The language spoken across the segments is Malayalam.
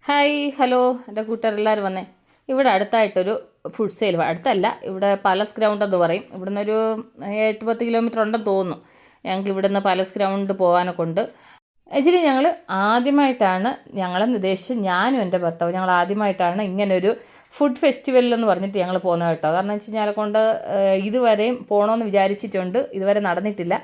ഹായ് ഹലോ എൻ്റെ കൂട്ടുകാരെല്ലാവരും വന്നേ. ഇവിടെ അടുത്തായിട്ടൊരു ഫുഡ് സെയിൽ, അടുത്തല്ല, ഇവിടെ പാലസ് ഗ്രൗണ്ട് എന്ന് പറയും. ഇവിടുന്ന് ഒരു 8-10 കിലോമീറ്റർ ഉണ്ടെന്ന് തോന്നുന്നു. ഞങ്ങൾക്ക് ഇവിടുന്ന് പാലസ് ഗ്രൗണ്ട് പോകാനൊക്കെ ഉണ്ട്. ആക്ച്വലി ഞങ്ങൾ ആദ്യമായിട്ടാണ്, ഞങ്ങളെന്ന് ഉദ്ദേശിച്ച് ഞാനും എൻ്റെ ഭർത്താവ് ഞങ്ങൾ ആദ്യമായിട്ടാണ് ഇങ്ങനൊരു ഫുഡ് ഫെസ്റ്റിവൽ എന്ന് പറഞ്ഞിട്ട് ഞങ്ങൾ പോകുന്നത് കേട്ടോ. കാരണം വെച്ച് കഴിഞ്ഞാൽ കൊണ്ട് ഇതുവരെയും പോകണമെന്ന് വിചാരിച്ചിട്ടുണ്ട്, ഇതുവരെ നടന്നിട്ടില്ല.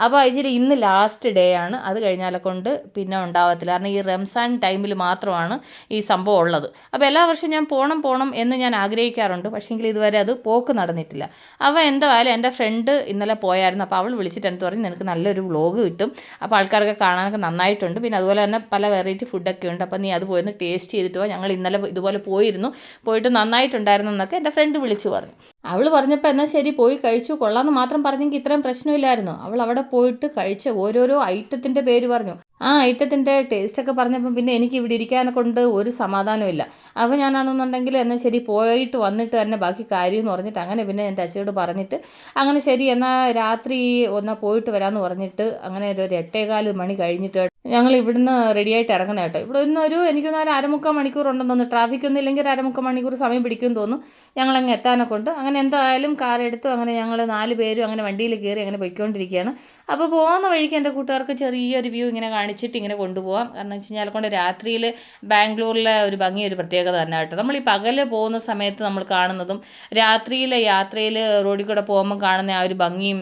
അപ്പോൾ ആക്ച്വലി ഇന്ന് ലാസ്റ്റ് ഡേ ആണ്. അത് കഴിഞ്ഞാലെ കൊണ്ട് പിന്നെ ഉണ്ടാവത്തില്ല. കാരണം ഈ റംസാൻ ടൈമിൽ മാത്രമാണ് ഈ സംഭവം ഉള്ളത്. അപ്പോൾ എല്ലാ വർഷവും ഞാൻ പോകണം എന്ന് ഞാൻ ആഗ്രഹിക്കാറുണ്ട്. പക്ഷേങ്കിൽ ഇതുവരെ അത് പോക്ക് നടന്നിട്ടില്ല. അപ്പോൾ എന്തായാലും എൻ്റെ ഫ്രണ്ട് ഇന്നലെ പോയായിരുന്നു. അപ്പോൾ അവൾ വിളിച്ചിട്ട് എനിക്ക് പറഞ്ഞു, നിനക്ക് നല്ലൊരു വ്ളോഗ് കിട്ടും, അപ്പോൾ ആൾക്കാരൊക്കെ കാണാനൊക്കെ നന്നായിട്ടുണ്ട്, പിന്നെ അതുപോലെ തന്നെ പല വെറൈറ്റി ഫുഡൊക്കെ ഉണ്ട്, അപ്പോൾ നീ അത് പോയി ഒന്ന് ടേസ്റ്റ് ചെയ്തിട്ട് പോ. ഞങ്ങൾ ഇന്നലെ ഇതുപോലെ പോയിട്ട് നന്നായിട്ടുണ്ടായിരുന്നു എന്നൊക്കെ എൻ്റെ ഫ്രണ്ട് വിളിച്ചു പറഞ്ഞു. അവൾ പറഞ്ഞപ്പോൾ എന്നാൽ ശരി പോയി കഴിച്ചു, കൊള്ളാമെന്ന് മാത്രം പറഞ്ഞെങ്കിൽ ഇത്രയും പ്രശ്നമില്ലായിരുന്നു. അവൾ അവിടെ പോയിട്ട് കഴിച്ച ഓരോരോ ഐറ്റത്തിൻ്റെ പേര് പറഞ്ഞു. ആ ഐറ്റത്തിൻ്റെ ടേസ്റ്റൊക്കെ പറഞ്ഞപ്പം പിന്നെ എനിക്ക് ഇവിടെ ഇരിക്കാനെ കൊണ്ട് ഒരു സമാധാനമില്ല. അപ്പോൾ ഞാനാണെന്നുണ്ടെങ്കിൽ എന്നാൽ ശരി പോയിട്ട് വന്നിട്ട് തന്നെ ബാക്കി കാര്യം എന്ന് പറഞ്ഞിട്ട് അങ്ങനെ പിന്നെ എൻ്റെ അച്ഛയോട് പറഞ്ഞിട്ട് അങ്ങനെ ശരി എന്നാൽ രാത്രി ഒന്നാൽ പോയിട്ട് വരാമെന്ന് പറഞ്ഞിട്ട് അങ്ങനെ ഒരു 8:15 മണി കഴിഞ്ഞിട്ട് ഞങ്ങൾ ഇവിടുന്ന് റെഡിയായിട്ട് ഇറങ്ങണം കേട്ടോ. ഇവിടെ നിന്നൊരു എനിക്കൊന്ന് ഒരു 1/4 മണിക്കൂർ ഉണ്ടെന്ന് തോന്നുന്നു. ട്രാഫിക് ഒന്നും ഇല്ലെങ്കിൽ ഒരു 1/4 മണിക്കൂർ സമയം പിടിക്കുമെന്ന് തോന്നുന്നു ഞങ്ങളങ്ങ് എത്താനൊക്കെ ഉണ്ട്. അങ്ങനെ എന്തായാലും കാർ എടുത്തു. അങ്ങനെ ഞങ്ങൾ 4 പേരും അങ്ങനെ വണ്ടിയിൽ കയറി അങ്ങനെ പോയിക്കൊണ്ടിരിക്കുകയാണ്. അപ്പോൾ പോകുന്ന വഴിക്ക് എൻ്റെ കൂട്ടുകാർക്ക് ചെറിയൊരു വ്യൂ ഇങ്ങനെ കാണിച്ചിട്ട് ഇങ്ങനെ കൊണ്ടുപോകാം. കാരണം വെച്ച് കഴിഞ്ഞാൽ കൊണ്ട് രാത്രിയിൽ ബാംഗ്ലൂരിലെ ഒരു ഭംഗി ഒരു പ്രത്യേകത തന്നെ കേട്ടോ. നമ്മൾ ഈ പകൽ പോകുന്ന സമയത്ത് നമ്മൾ കാണുന്നതും രാത്രിയിലെ യാത്രയിൽ റോഡിൽ കൂടെ പോകുമ്പോൾ കാണുന്ന ആ ഒരു ഭംഗിയും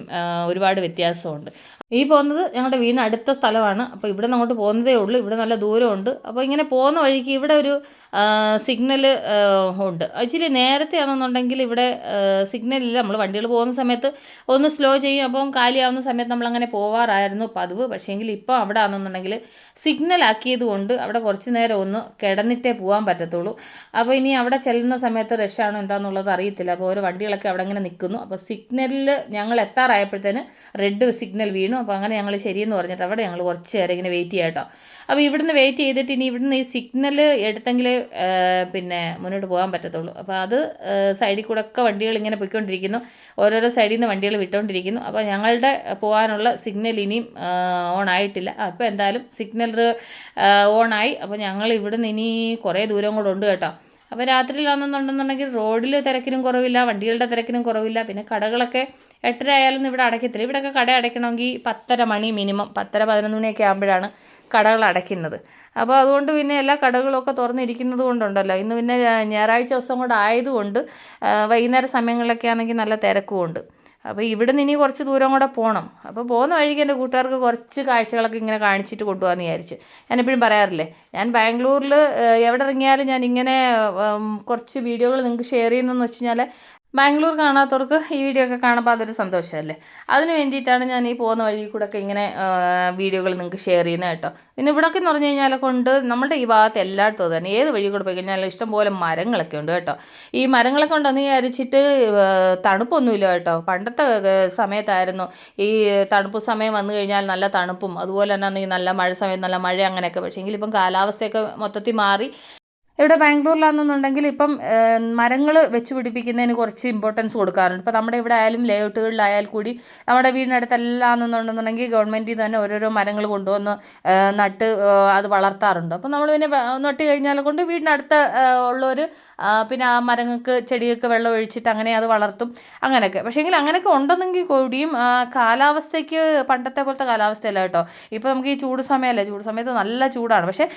ഒരുപാട് വ്യത്യാസമുണ്ട്. ഈ പോകുന്നത് ഞങ്ങളുടെ വീടിന് അടുത്ത സ്ഥലമാണ്. അപ്പോൾ ഇവിടെ നിന്ന് അങ്ങോട്ട് പോകുന്നതേ ഉള്ളൂ. ഇവിടെ നല്ല ദൂരമുണ്ട്. അപ്പോൾ ഇങ്ങനെ പോകുന്ന വഴിക്ക് ഇവിടെ ഒരു സിഗ്നൽ ഉണ്ട്. ആക്ച്വലി നേരത്തെ ആണെന്നുണ്ടെങ്കിൽ ഇവിടെ സിഗ്നലില്ല. നമ്മൾ വണ്ടികൾ പോകുന്ന സമയത്ത് ഒന്ന് സ്ലോ ചെയ്യും, അപ്പം കാലിയാവുന്ന സമയത്ത് നമ്മളങ്ങനെ പോവാറായിരുന്നു പതിവ്. പക്ഷേങ്കിൽ ഇപ്പോൾ അവിടെ ആണെന്നുണ്ടെങ്കിൽ സിഗ്നൽ ആക്കിയത് കൊണ്ട് അവിടെ കുറച്ച് നേരം ഒന്ന് കിടന്നിട്ടേ പോകാൻ പറ്റത്തുള്ളൂ. അപ്പോൾ ഇനി അവിടെ ചെല്ലുന്ന സമയത്ത് റഷാണോ എന്താണെന്നുള്ളത് അറിയത്തില്ല. അപ്പോൾ ഓരോ വണ്ടികളൊക്കെ അവിടെ ഇങ്ങനെ നിൽക്കുന്നു. അപ്പോൾ സിഗ്നലിൽ ഞങ്ങൾ എത്താറായപ്പോഴത്തേന് റെഡ് സിഗ്നൽ വീണു. അപ്പോൾ അങ്ങനെ ഞങ്ങൾ ശരിയെന്ന് പറഞ്ഞിട്ട് അവിടെ ഞങ്ങൾ കുറച്ച് നേരം ഇങ്ങനെ വെയിറ്റ് ചെയ്യാം കേട്ടോ. അപ്പോൾ ഇവിടുന്ന് വെയിറ്റ് ചെയ്തിട്ട് ഇനി ഇവിടുന്ന് ഈ സിഗ്നൽ എടുത്തെങ്കിൽ പിന്നെ മുന്നോട്ട് പോകാൻ പറ്റത്തുള്ളൂ. അപ്പോൾ അത് സൈഡിൽ കൂടെ ഒക്കെ വണ്ടികൾ ഇങ്ങനെ പോയിക്കൊണ്ടിരിക്കുന്നു. ഓരോരോ സൈഡിൽ നിന്ന് വണ്ടികൾ വിട്ടുകൊണ്ടിരിക്കുന്നു. അപ്പോൾ ഞങ്ങളുടെ പോകാനുള്ള സിഗ്നൽ ഇനിയും ഓൺ ആയിട്ടില്ല. അപ്പോൾ എന്തായാലും സിഗ്നൽ ഓണായി. അപ്പോൾ ഞങ്ങൾ ഇവിടുന്ന് ഇനി കുറേ ദൂരം കൂടെ ഉണ്ട് കേട്ടോ. അപ്പോൾ രാത്രിയിലാണെന്നുണ്ടെന്നുണ്ടെങ്കിൽ റോഡിൽ തിരക്കിനും കുറവില്ല, വണ്ടികളുടെ തിരക്കിനും കുറവില്ല. പിന്നെ കടകളൊക്കെ 8:30 ആയാലും ഇവിടെ അടയ്ക്കത്തില്ല. ഇവിടെയൊക്കെ കട അടയ്ക്കണമെങ്കിൽ 10:30 മിനിമം 10-11 മണിയൊക്കെ ആകുമ്പോഴാണ് കടകൾ അടയ്ക്കുന്നത്. അപ്പോൾ അതുകൊണ്ട് പിന്നെ എല്ലാ കടകളൊക്കെ തുറന്നിരിക്കുന്നത് കൊണ്ടുണ്ടല്ലോ, ഇന്ന് പിന്നെ ഞായറാഴ്ച ദിവസം കൂടെ ആയതുകൊണ്ട് വൈകുന്നേര സമയങ്ങളിലൊക്കെ ആണെങ്കിൽ നല്ല തിരക്കുമുണ്ട്. അപ്പോൾ ഇവിടുന്ന് ഇനി കുറച്ച് ദൂരം കൂടെ പോകണം. അപ്പോൾ പോകുന്ന വഴിക്ക് എൻ്റെ കൂട്ടുകാർക്ക് കുറച്ച് കാഴ്ചകളൊക്കെ ഇങ്ങനെ കാണിച്ചിട്ട് കൊണ്ടുപോകാമെന്ന് വിചാരിച്ച്. ഞാനെപ്പോഴും പറയാറില്ലേ, ഞാൻ ബാംഗ്ലൂരിൽ എവിടെ ഇറങ്ങിയാലും ഞാൻ ഇങ്ങനെ കുറച്ച് വീഡിയോകൾ നിങ്ങൾക്ക് ഷെയർ ചെയ്യുന്നതെന്ന് വെച്ച് കഴിഞ്ഞാൽ ബാംഗ്ലൂർ കാണാത്തവർക്ക് ഈ വീഡിയോ ഒക്കെ കാണുമ്പോൾ അതൊരു സന്തോഷമല്ലേ. അതിന് വേണ്ടിയിട്ടാണ് ഞാൻ ഈ പോകുന്ന വഴി കൂടെ ഒക്കെ ഇങ്ങനെ വീഡിയോകൾ നിങ്ങൾക്ക് ഷെയർ ചെയ്യുന്നത് കേട്ടോ. പിന്നെ ഇവിടെയൊക്കെ എന്ന് പറഞ്ഞു കഴിഞ്ഞാൽ കൊണ്ട് നമ്മുടെ ഈ ഭാഗത്ത് എല്ലായിടത്തും തന്നെ ഏത് വഴി കൂടെ പോയി കഴിഞ്ഞാൽ ഇഷ്ടംപോലെ മരങ്ങളൊക്കെ ഉണ്ട് കേട്ടോ. ഈ മരങ്ങളൊക്കെ ഉണ്ടെന്ന് വിചാരിച്ചിട്ട് തണുപ്പൊന്നുമില്ല കേട്ടോ. പണ്ടത്തെ സമയത്തായിരുന്നു ഈ തണുപ്പ് സമയം വന്നു കഴിഞ്ഞാൽ നല്ല തണുപ്പും അതുപോലെ തന്നെ നല്ല മഴ സമയത്ത് നല്ല മഴ അങ്ങനെയൊക്കെ. പക്ഷേ എങ്കിൽ ഇപ്പം കാലാവസ്ഥയൊക്കെ മൊത്തത്തിൽ മാറി. ഇവിടെ ബാംഗ്ലൂരിലാണെന്നുണ്ടെങ്കിൽ ഇപ്പം മരങ്ങൾ വെച്ച് പിടിപ്പിക്കുന്നതിന് കുറച്ച് ഇമ്പോർട്ടൻസ് കൊടുക്കാറുണ്ട്. ഇപ്പോൾ നമ്മുടെ ഇവിടെ ആയാലും ലേഔട്ടുകളിലായാൽ കൂടി നമ്മുടെ വീടിനടുത്തെല്ലാം എന്നുണ്ടെന്നുണ്ടെങ്കിൽ ഗവൺമെൻറ്റിൽ തന്നെ ഓരോരോ മരങ്ങൾ കൊണ്ടുവന്ന് നട്ട് അത് വളർത്താറുണ്ട്. അപ്പം നമ്മൾ പിന്നെ നട്ട് കഴിഞ്ഞാൽ കൊണ്ട് വീടിനടുത്ത് ഉള്ളവർ പിന്നെ ആ മരങ്ങൾക്ക് ചെടികൾക്ക് വെള്ളം ഒഴിച്ചിട്ട് അങ്ങനെ അത് വളർത്തും അങ്ങനെയൊക്കെ. പക്ഷേങ്കിൽ അങ്ങനെയൊക്കെ ഉണ്ടെന്നെങ്കിൽ കൂടിയും കാലാവസ്ഥയ്ക്ക് പണ്ടത്തെ പോലത്തെ കാലാവസ്ഥയല്ല കേട്ടോ. ഇപ്പോൾ നമുക്ക് ഈ ചൂട് സമയമല്ലേ, ചൂട് സമയത്ത് നല്ല ചൂടാണ്. പക്ഷേ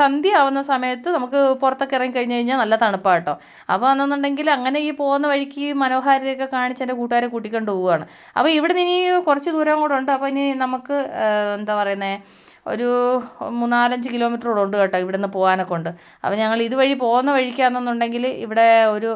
സന്ധ്യ ആവുന്ന സമയത്ത് നമുക്ക് പുറത്തൊക്കെ ഇറങ്ങി കഴിഞ്ഞ് കഴിഞ്ഞാൽ നല്ല തണുപ്പാണ് കേട്ടോ. അപ്പോൾ അതെന്നുണ്ടെങ്കിൽ അങ്ങനെ ഈ പോകുന്ന വഴിക്ക് മനോഹാരിതയൊക്കെ കാണിച്ച് എൻ്റെ കൂട്ടുകാരെ കൂട്ടിക്കൊണ്ട് പോവുകയാണ്. അപ്പോൾ ഇവിടെ ഇനി കുറച്ച് ദൂരം കൂടെ ഉണ്ട്. അപ്പോൾ ഇനി നമുക്ക് എന്താ പറയുന്നത് ഒരു 3-4-5 കിലോമീറ്ററോടെ ഉണ്ട് കേട്ടോ ഇവിടുന്ന് പോകാനൊക്കെ ഉണ്ട്. അപ്പോൾ ഞങ്ങൾ ഇതുവഴി പോകുന്ന വഴിക്കാണെന്നുണ്ടെങ്കിൽ ഇവിടെ ഒരു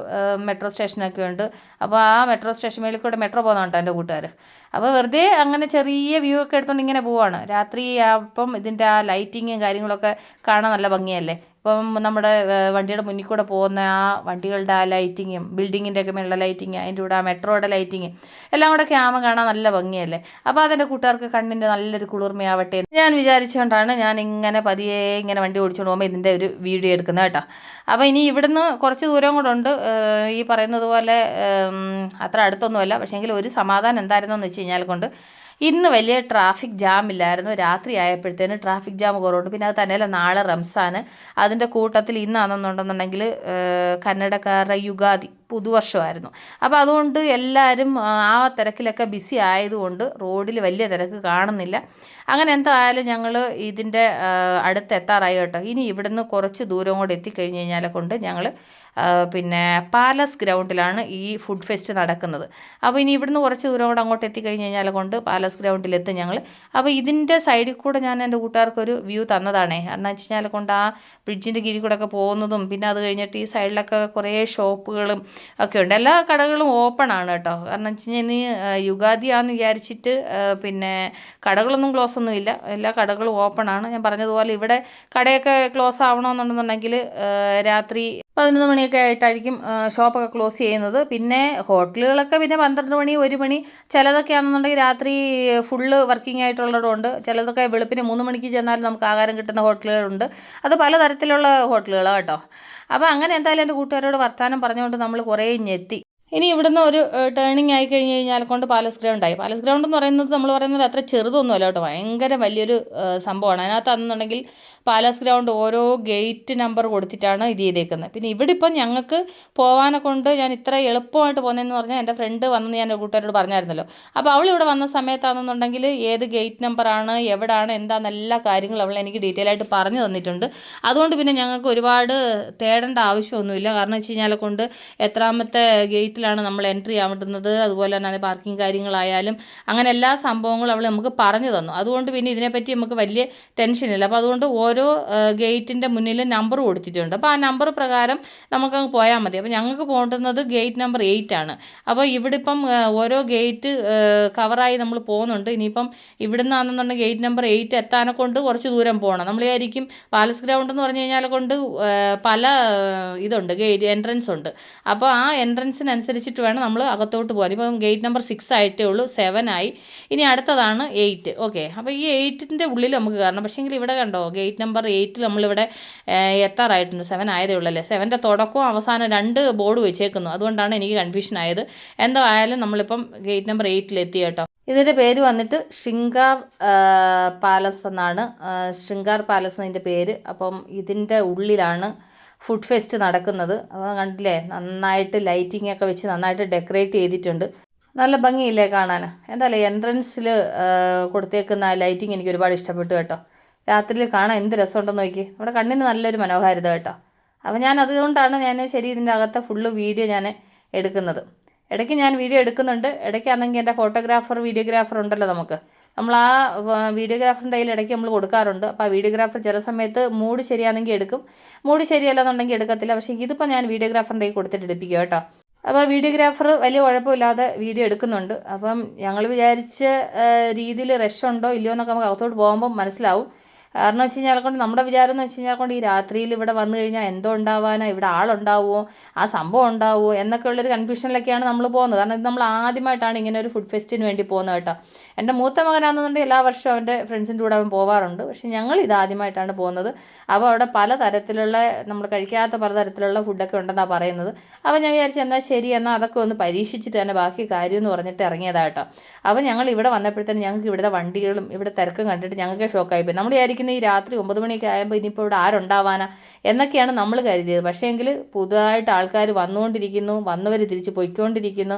മെട്രോ സ്റ്റേഷനൊക്കെ ഉണ്ട്. അപ്പോൾ ആ മെട്രോ സ്റ്റേഷൻ മേളിൽ കൂടെ മെട്രോ പോകുന്നുണ്ടോ എൻ്റെ കൂട്ടുകാർ. അപ്പോൾ വെറുതെ അങ്ങനെ ചെറിയ വ്യൂ ഒക്കെ എടുത്തുകൊണ്ട് ഇങ്ങനെ പോവാണ്. രാത്രി അപ്പം ഇതിൻ്റെ ആ ലൈറ്റിങ്ങും കാര്യങ്ങളൊക്കെ കാണാൻ നല്ല ഭംഗിയല്ലേ. ഇപ്പം നമ്മുടെ വണ്ടിയുടെ മുന്നിൽ കൂടെ പോകുന്ന ആ വണ്ടികളുടെ ആ ലൈറ്റിങ്ങും ബിൽഡിങ്ങിൻ്റെ ഒക്കെ മേലുള്ള ലൈറ്റിങ്, അതിൻ്റെ കൂടെ ആ മെട്രോയുടെ ലൈറ്റിങ് എല്ലാം കൂടെ ക്യാമ കാണാൻ നല്ല ഭംഗിയല്ലേ. അപ്പോൾ അതെൻ്റെ കൂട്ടുകാർക്ക് കണ്ണിൻ്റെ നല്ലൊരു കുളിർമയാവട്ടെ ഞാൻ വിചാരിച്ചുകൊണ്ടാണ് ഞാൻ ഇങ്ങനെ പതിയെ ഇങ്ങനെ വണ്ടി ഓടിച്ചുകൊണ്ട് പോകുമ്പോൾ ഇതിൻ്റെ ഒരു വീഡിയോ എടുക്കുന്നത് കേട്ടോ. അപ്പോൾ ഇനി ഇവിടുന്ന് കുറച്ച് ദൂരം കൂടെ ഉണ്ട്. ഈ പറയുന്നത് പോലെ അത്ര അടുത്തൊന്നുമല്ല. പക്ഷേങ്കിൽ ഒരു സമാധാനം എന്തായിരുന്നെന്ന് വെച്ച് കഴിഞ്ഞാൽ കൊണ്ട് ഇന്ന് വലിയ ട്രാഫിക് ജാം ഇല്ലായിരുന്നു. രാത്രി ആയപ്പോഴത്തേന് ട്രാഫിക് ജാം കുറവുണ്ട്. പിന്നെ അത് തന്നെയല്ല, നാളെ റംസാന്, അതിൻ്റെ കൂട്ടത്തിൽ ഇന്നാണെന്നുണ്ടെന്നുണ്ടെങ്കിൽ കന്നഡക്കാരുടെ യുഗാദി പുതുവർഷമായിരുന്നു. അപ്പോൾ അതുകൊണ്ട് എല്ലാവരും ആ തിരക്കിലൊക്കെ ബിസി ആയതുകൊണ്ട് റോഡിൽ വലിയ തിരക്ക് കാണുന്നില്ല. അങ്ങനെ എന്തായാലും ഞങ്ങൾ ഇതിൻ്റെ അടുത്തെത്താറായി കേട്ടോ. ഇനി ഇവിടുന്ന് കുറച്ച് ദൂരം കൂടെ എത്തിക്കഴിഞ്ഞ് കഴിഞ്ഞാൽ കൊണ്ട് ഞങ്ങൾ പിന്നെ പാലസ് ഗ്രൗണ്ടിലാണ് ഈ ഫുഡ് ഫെസ്റ്റ് നടക്കുന്നത്. അപ്പോൾ ഇനി ഇവിടുന്ന് കുറച്ച് ദൂരം കൂടെ അങ്ങോട്ട് എത്തിക്കഴിഞ്ഞ് കഴിഞ്ഞാൽ കൊണ്ട് പാലസ് ഗ്രൗണ്ടിലെത്തും ഞങ്ങൾ. അപ്പോൾ ഇതിൻ്റെ സൈഡിൽ കൂടെ ഞാൻ എൻ്റെ കൂട്ടുകാർക്കൊരു വ്യൂ തന്നതാണേ. കാരണം വെച്ച് കഴിഞ്ഞാൽ കൊണ്ട് ആ ബ്രിഡ്ജിൻ്റെ കീഴിൽ കൂടെ ഒക്കെ പോകുന്നതും പിന്നെ അത് കഴിഞ്ഞിട്ട് ഈ സൈഡിലൊക്കെ കുറേ ഷോപ്പുകളും ഒക്കെ ഉണ്ട്. എല്ലാ കടകളും ഓപ്പൺ ആണ് കേട്ടോ. കാരണം വെച്ച് കഴിഞ്ഞാൽ ഇനി യുഗാദിയാണെന്ന് വിചാരിച്ചിട്ട് പിന്നെ കടകളൊന്നും ക്ലോസ് ഒന്നും ഇല്ല, എല്ലാ കടകളും ഓപ്പൺ ആണ്. ഞാൻ പറഞ്ഞതുപോലെ ഇവിടെ കടയൊക്കെ ക്ലോസ് ആവണമെന്നുണ്ടെന്നുണ്ടെങ്കിൽ രാത്രി 11 മണിയൊക്കെ ആയിട്ടായിരിക്കും ഷോപ്പൊക്കെ ക്ലോസ് ചെയ്യുന്നത്. പിന്നെ ഹോട്ടലുകളൊക്കെ പിന്നെ 12 മണി 1 മണി, ചിലതൊക്കെ ആണെന്നുണ്ടെങ്കിൽ രാത്രി ഫുള്ള് വർക്കിംഗ് ആയിട്ടുള്ളതുകൊണ്ട്, ചിലതൊക്കെ വെളുപ്പിന് 3 മണിക്ക് ചെന്നാലും നമുക്ക് ആഹാരം കിട്ടുന്ന ഹോട്ടലുകളുണ്ട്. അത് പലതരത്തിലുള്ള ഹോട്ടലുകളാണ് കേട്ടോ. അപ്പോൾ അങ്ങനെ എന്തായാലും എൻ്റെ കൂട്ടുകാരോട് വർത്തമാനം പറഞ്ഞുകൊണ്ട് നമ്മൾ കുറേ ഞെത്തി. ഇനി ഇവിടുന്ന് ഒരു ടേണിംഗ് ആയി കഴിഞ്ഞ് കഴിഞ്ഞാൽ കൊണ്ട് പാലസ് ഗ്രൗണ്ടായി. പാലസ് ഗ്രൗണ്ട് എന്ന് പറയുന്നത് നമ്മൾ പറയുന്നത് അത്ര ചെറുതൊന്നുമല്ല കേട്ടോ, ഭയങ്കര വലിയൊരു സംഭവമാണ്. അതിനകത്താണെന്നുണ്ടെങ്കിൽ പാലസ് ഗ്രൗണ്ട് ഓരോ ഗേറ്റ് നമ്പർ കൊടുത്തിട്ടാണ് ഇത് ചെയ്തേക്കുന്നത്. പിന്നെ ഇവിടെ ഇപ്പം ഞങ്ങൾക്ക് പോകാനെ കൊണ്ട് ഞാൻ ഇത്ര എളുപ്പമായിട്ട് പോകുന്നതെന്ന് പറഞ്ഞാൽ എൻ്റെ ഫ്രണ്ട് വന്നെന്ന് ഞാൻ കൂട്ടുകാരോട് പറഞ്ഞായിരുന്നല്ലോ. അപ്പോൾ അവൾ ഇവിടെ വന്ന സമയത്താണെന്നുണ്ടെങ്കിൽ ഏത് ഗേറ്റ് നമ്പറാണ്, എവിടെയാണ്, എന്താണെന്ന് എല്ലാ കാര്യങ്ങളും അവൾ എനിക്ക് ഡീറ്റെയിൽ ആയിട്ട് പറഞ്ഞു തന്നിട്ടുണ്ട്. അതുകൊണ്ട് പിന്നെ ഞങ്ങൾക്ക് ഒരുപാട് തേടേണ്ട ആവശ്യമൊന്നുമില്ല. കാരണം വെച്ച് കഴിഞ്ഞാൽ കൊണ്ട് എത്രാമത്തെ ഗേറ്റിലാണ് നമ്മൾ എൻട്രി ആവേണ്ടുന്നത്, അതുപോലെ തന്നെ അത് പാർക്കിംഗ് കാര്യങ്ങളായാലും അങ്ങനെ എല്ലാ സംഭവങ്ങളും അവൾ നമുക്ക് പറഞ്ഞു തന്നു. അതുകൊണ്ട് പിന്നെ ഇതിനെപ്പറ്റി നമുക്ക് വലിയ ടെൻഷനില്ല. അപ്പോൾ അതുകൊണ്ട് ഓരോ ഗേറ്റിൻ്റെ മുന്നിൽ നമ്പർ കൊടുത്തിട്ടുണ്ട്. അപ്പോൾ ആ നമ്പർ പ്രകാരം നമുക്കങ്ങ് പോയാൽ മതി. അപ്പോൾ ഞങ്ങൾക്ക് പോകേണ്ടുന്നത് ഗേറ്റ് നമ്പർ 8 ആണ്. അപ്പോൾ ഇവിടെ ഇപ്പം ഓരോ ഗേറ്റ് കവറായി നമ്മൾ പോകുന്നുണ്ട്. ഇനിയിപ്പം ഇവിടുന്ന് ആണെന്നുണ്ടെങ്കിൽ ഗേറ്റ് നമ്പർ 8 എത്താനെ കൊണ്ട് കുറച്ച് ദൂരം പോകണം. നമ്മൾ വിചാരിക്കും പാലസ് ഗ്രൗണ്ട് എന്ന് പറഞ്ഞു കഴിഞ്ഞാൽ കൊണ്ട് പല ഇതുണ്ട്, ഗേറ്റ് എൻട്രൻസ് ഉണ്ട്. അപ്പോൾ ആ എൻട്രൻസിനനുസരിച്ചിട്ട് വേണം നമ്മൾ അകത്തോട്ട് പോകാൻ. ഇപ്പം ഗേറ്റ് നമ്പർ 6 ആയിട്ടേ ഉള്ളൂ, 7 ആയി. ഇനി അടുത്തതാണ് 8. ഓക്കെ, അപ്പോൾ ഈ 8ൻ്റെ ഉള്ളിൽ നമുക്ക് കയറണം. പക്ഷേങ്കിൽ ഇവിടെ കണ്ടോ, ഗേറ്റ് നമ്പർ 8 നമ്മളിവിടെ എത്താറായിട്ടുണ്ട്. 7 ആയതേ ഉള്ളല്ലേ. 7ൻ്റെ തുടക്കവും അവസാനം 2 ബോർഡ് വെച്ചേക്കുന്നു. അതുകൊണ്ടാണ് എനിക്ക് കൺഫ്യൂഷൻ ആയത്. എന്തോ ആയാലും നമ്മളിപ്പം ഗേറ്റ് നമ്പർ 8 എത്തി കേട്ടോ. ഇതിൻ്റെ പേര് വന്നിട്ട് ശൃംഗാർ പാലസ് എന്നാണ്. ശൃംഗാർ പാലസ് എന്നതിൻ്റെ പേര്. അപ്പം ഇതിൻ്റെ ഉള്ളിലാണ് ഫുഡ് ഫെസ്റ്റ് നടക്കുന്നത്. അപ്പോൾ കണ്ടില്ലേ, നന്നായിട്ട് ലൈറ്റിംഗ് ഒക്കെ വെച്ച് നന്നായിട്ട് ഡെക്കറേറ്റ് ചെയ്തിട്ടുണ്ട്. നല്ല ഭംഗിയില്ലേ കാണാൻ. എന്തായാലും എൻട്രൻസിൽ കൊടുത്തേക്കുന്ന ലൈറ്റിംഗ് എനിക്ക് ഒരുപാട് ഇഷ്ടപ്പെട്ടു കേട്ടോ. രാത്രിയിൽ കാണാൻ എന്ത് രസമുണ്ടെന്ന് നോക്കി. നമ്മുടെ കണ്ണിന് നല്ലൊരു മനോഹാരിത കേട്ടോ. അപ്പോൾ ഞാൻ അതുകൊണ്ടാണ് ഞാൻ ശരി ഇതിൻ്റെ അകത്തെ ഫുള്ള് വീഡിയോ ഞാൻ എടുക്കുന്നത്. ഇടയ്ക്ക് ഞാൻ വീഡിയോ എടുക്കുന്നുണ്ട്. ഇടയ്ക്കാണെങ്കിൽ എൻ്റെ ഫോട്ടോഗ്രാഫർ വീഡിയോഗ്രാഫർ ഉണ്ടല്ലോ, നമ്മൾ ആ വീഡിയോഗ്രാഫറിൻ്റെ കയ്യിൽ ഇടയ്ക്ക് നമ്മൾ കൊടുക്കാറുണ്ട്. അപ്പോൾ ആ വീഡിയോഗ്രാഫർ ചില സമയത്ത് മൂഡ് ശരിയാണെങ്കിൽ എടുക്കും, മൂഡ് ശരിയല്ലെന്നുണ്ടെങ്കിൽ എടുക്കത്തില്ല. പക്ഷേ ഇതിപ്പോൾ ഞാൻ വീഡിയോഗ്രാഫറിൻ്റെ കയ്യിൽ കൊടുത്തിട്ട് എടുപ്പിക്കുക കേട്ടോ. അപ്പോൾ വീഡിയോഗ്രാഫർ വലിയ കുഴപ്പമില്ലാതെ വീഡിയോ എടുക്കുന്നുണ്ട്. അപ്പം ഞങ്ങൾ വിചാരിച്ച രീതിയിൽ റഷ് ഉണ്ടോ ഇല്ലയോ എന്നൊക്കെ നമുക്ക് അകത്തോട്ട് പോകുമ്പോൾ മനസ്സിലാവും. കാരണം വെച്ച് കഴിഞ്ഞാൽ കൊണ്ട് നമ്മുടെ വിചാരം എന്ന് വെച്ച് കഴിഞ്ഞാൽ കൊണ്ട് ഈ രാത്രിയിൽ ഇവിടെ വന്നു കഴിഞ്ഞാൽ എന്തോ ഉണ്ടാവാനോ, ഇവിടെ ആളുണ്ടാവുമോ, ആ സംഭവം ഉണ്ടാവുമോ എന്നൊക്കെ ഉള്ളൊരു കൺഫ്യൂഷനിലൊക്കെയാണ് നമ്മൾ പോകുന്നത്. കാരണം ഇത് നമ്മൾ ആദ്യമായിട്ടാണ് ഇങ്ങനെ ഒരു ഫുഡ് ഫെസ്റ്റിന് വേണ്ടി പോകുന്നത് കേട്ടോ. എൻ്റെ മൂത്ത മകനാണെന്നുണ്ടെങ്കിൽ എല്ലാ വർഷവും അവൻ്റെ ഫ്രണ്ട്സിൻ്റെ കൂടെ അവൻ പോകാറുണ്ട്. പക്ഷേ ഞങ്ങൾ ഇത് ആദ്യമായിട്ടാണ് പോകുന്നത്. അപ്പോൾ അവിടെ പലതരത്തിലുള്ള നമ്മൾ കഴിക്കാത്ത പലതരത്തിലുള്ള ഫുഡൊക്കെ ഉണ്ടെന്നാണ് പറയുന്നത്. അപ്പോൾ ഞാൻ വിചാരിച്ചു എന്നാൽ ശരി, എന്നാൽ അതൊക്കെ ഒന്ന് പരീക്ഷിച്ചിട്ട് തന്നെ ബാക്കി കാര്യം എന്ന് പറഞ്ഞിട്ട് ഇറങ്ങിയതാട്ടോ. അപ്പോൾ ഞങ്ങൾ ഇവിടെ വന്നപ്പോഴത്തേനും ഞങ്ങൾക്ക് ഇവിടുത്തെ വണ്ടികളും ഇവിടെ തിരക്കും കണ്ടിട്ട് ഞങ്ങൾക്ക് ഷോക്കായിപ്പോയി. നമ്മൾ വിചാരിക്കുന്ന ഈ രാത്രി 9 മണിയൊക്കെ ആയപ്പോൾ ഇനിയിപ്പോൾ ഇവിടെ ആരുണ്ടാവാനാ എന്നൊക്കെയാണ് നമ്മൾ കരുതിയത്. പക്ഷേങ്കിൽ പുതുതായിട്ട് ആൾക്കാർ വന്നുകൊണ്ടിരിക്കുന്നു, വന്നവർ തിരിച്ച് പോയിക്കൊണ്ടിരിക്കുന്നു.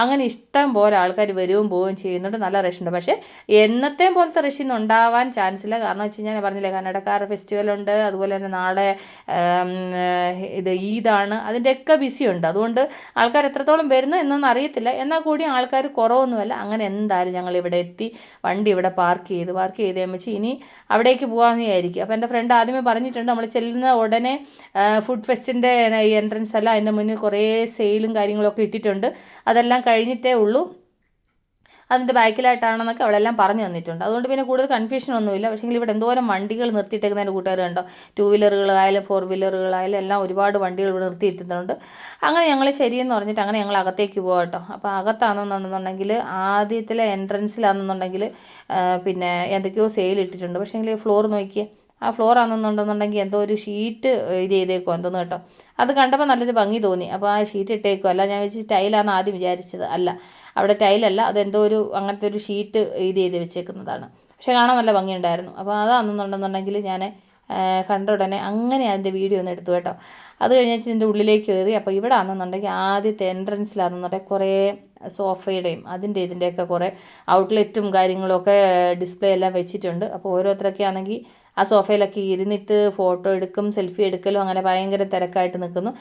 അങ്ങനെ ഇഷ്ടം പോലെ ആൾക്കാർ വരികയും പോവുകയും ചെയ്യുന്നുണ്ട്. നല്ല റഷുണ്ട്. പക്ഷേ എന്നത്തെയും പോലത്തെ റഷൊന്നും ഉണ്ടാവാൻ ചാൻസ് ഇല്ല. കാരണം വെച്ച് കഴിഞ്ഞാൽ ഞാൻ പറഞ്ഞില്ലേ, കന്നഡക്കാരുടെ ഫെസ്റ്റിവലുണ്ട്, അതുപോലെ തന്നെ നാളെ ഇത് ഈദാണ്, അതിൻ്റെയൊക്കെ ബിസിയുണ്ട്. അതുകൊണ്ട് ആൾക്കാർ എത്രത്തോളം വരുന്നു എന്നൊന്നും അറിയത്തില്ല. എന്നാൽ കൂടി ആൾക്കാർ കുറവൊന്നുമല്ല. അങ്ങനെ എന്തായാലും ഞങ്ങൾ ഇവിടെ എത്തി, വണ്ടി ഇവിടെ പാർക്ക് ചെയ്ത് വെച്ച് ഇനി അവിടേക്ക് പോകാമെന്ന് വിചാരിക്കും. അപ്പോൾ എൻ്റെ ഫ്രണ്ട് ആദ്യമേ പറഞ്ഞിട്ടുണ്ട്, നമ്മൾ ചെല്ലുന്ന ഉടനെ ഫുഡ് ഫെസ്റ്റിൻ്റെ എൻട്രൻസ് അല്ല, അതിൻ്റെ മുന്നിൽ കുറേ സെയിലും കാര്യങ്ങളൊക്കെ ഇട്ടിട്ടുണ്ട്. അതെല്ലാം കഴിഞ്ഞിട്ടേ ഉള്ളൂ, അതിൻ്റെ ബാക്കിലായിട്ടാണെന്നൊക്കെ അവളെല്ലാം പറഞ്ഞു തന്നിട്ടുണ്ട്. അതുകൊണ്ട് പിന്നെ കൂടുതൽ കൺഫ്യൂഷൻ ഒന്നുമില്ല. പക്ഷേ ഇവിടെ എന്തോരം വണ്ടികൾ നിർത്തിയിട്ടേക്കുന്നതിൻ്റെ കൂട്ടുകാർ കണ്ടോ. 2 വീലറുകളായാലും 4 വീലറുകളായാലും എല്ലാം ഒരുപാട് വണ്ടികൾ ഇവിടെ നിർത്തിയിട്ടിട്ടുണ്ട്. അങ്ങനെ ഞങ്ങൾ ശരിയെന്ന് പറഞ്ഞിട്ട് അങ്ങനെ ഞങ്ങൾ അകത്തേക്ക് പോകാം കേട്ടോ. അപ്പോൾ അകത്താണെന്നുണ്ടെന്നുണ്ടെങ്കിൽ ആദ്യത്തിലെ എൻട്രൻസിലാണെന്നുണ്ടെങ്കിൽ പിന്നെ എന്തൊക്കെയോ സെയിൽ ഇട്ടിട്ടുണ്ട്. പക്ഷേ ഫ്ലോർ നോക്കിയേ, ആ ഫ്ലോർ ആണെന്നുണ്ടെന്നുണ്ടെങ്കിൽ എന്തോ ഒരു ഷീറ്റ് ഇത് ചെയ്തേക്കോ എന്തോന്ന് കേട്ടോ. അത് കണ്ടപ്പോൾ നല്ലൊരു ഭംഗി തോന്നി. അപ്പോൾ ആ ഷീറ്റ് ഇട്ടേക്കോ. അല്ല, ഞാൻ വെച്ച് ടൈലാണെന്ന് ആദ്യം വിചാരിച്ചത്. അല്ല, അവിടെ ടൈലല്ല, അതെന്തോ ഒരു അങ്ങനത്തെ ഒരു ഷീറ്റ് ഇത് ചെയ്ത് വെച്ചേക്കുന്നതാണ്. പക്ഷെ കാണാൻ നല്ല ഭംഗിയുണ്ടായിരുന്നു. അപ്പോൾ അതാണെന്നുണ്ടെന്നുണ്ടെങ്കിൽ ഞാൻ കണ്ട ഉടനെ അങ്ങനെ അതിൻ്റെ വീഡിയോ ഒന്ന് എടുത്തു കേട്ടോ. അത് കഴിഞ്ഞ് ഇതിൻ്റെ ഉള്ളിലേക്ക് കയറി. അപ്പോൾ ഇവിടെ ആണെന്നുണ്ടെങ്കിൽ ആദ്യത്തെ എൻട്രൻസിലാണെന്നുണ്ടെങ്കിൽ കുറേ സോഫയുടെയും ഇതിൻ്റെയൊക്കെ കുറേ ഔട്ട്ലെറ്റും കാര്യങ്ങളൊക്കെ ഡിസ്പ്ലേ എല്ലാം വെച്ചിട്ടുണ്ട്. അപ്പോൾ ഓരോരുത്തരൊക്കെ ആണെങ്കിൽ ആ സോഫയിലൊക്കെ ഇരുന്നിട്ട് ഫോട്ടോ എടുക്കും, സെൽഫി എടുക്കലും അങ്ങനെ ഭയങ്കര തിരക്കായിട്ട് നിൽക്കുന്നു.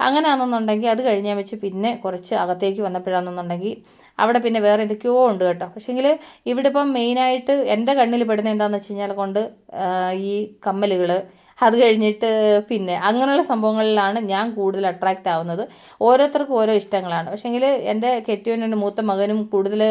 അങ്ങനെ ആണെന്നുണ്ടെങ്കിൽ അത് കഴിഞ്ഞാൽ വെച്ച് പിന്നെ കുറച്ച് അകത്തേക്ക് വന്നപ്പോഴാണെന്നുണ്ടെങ്കിൽ അവിടെ പിന്നെ വേറെ എന്തൊക്കെയോ ഉണ്ട് കേട്ടോ. പക്ഷേങ്കിൽ ഇവിടെ ഇപ്പം മെയിനായിട്ട് എൻ്റെ കണ്ണിൽ പെടുന്ന എന്താണെന്ന് വെച്ച് കഴിഞ്ഞാൽ കൊണ്ട് ഈ കമ്മലുകൾ, അത് കഴിഞ്ഞിട്ട് പിന്നെ അങ്ങനെയുള്ള സംഭവങ്ങളിലാണ് ഞാൻ കൂടുതൽ അട്രാക്റ്റ് ആവുന്നത്. ഓരോരുത്തർക്കും ഓരോ ഇഷ്ടങ്ങളാണ്. പക്ഷേങ്കിൽ എൻ്റെ കെട്ടിയവനും എൻ്റെ മൂത്ത മകനും കൂടുതൽ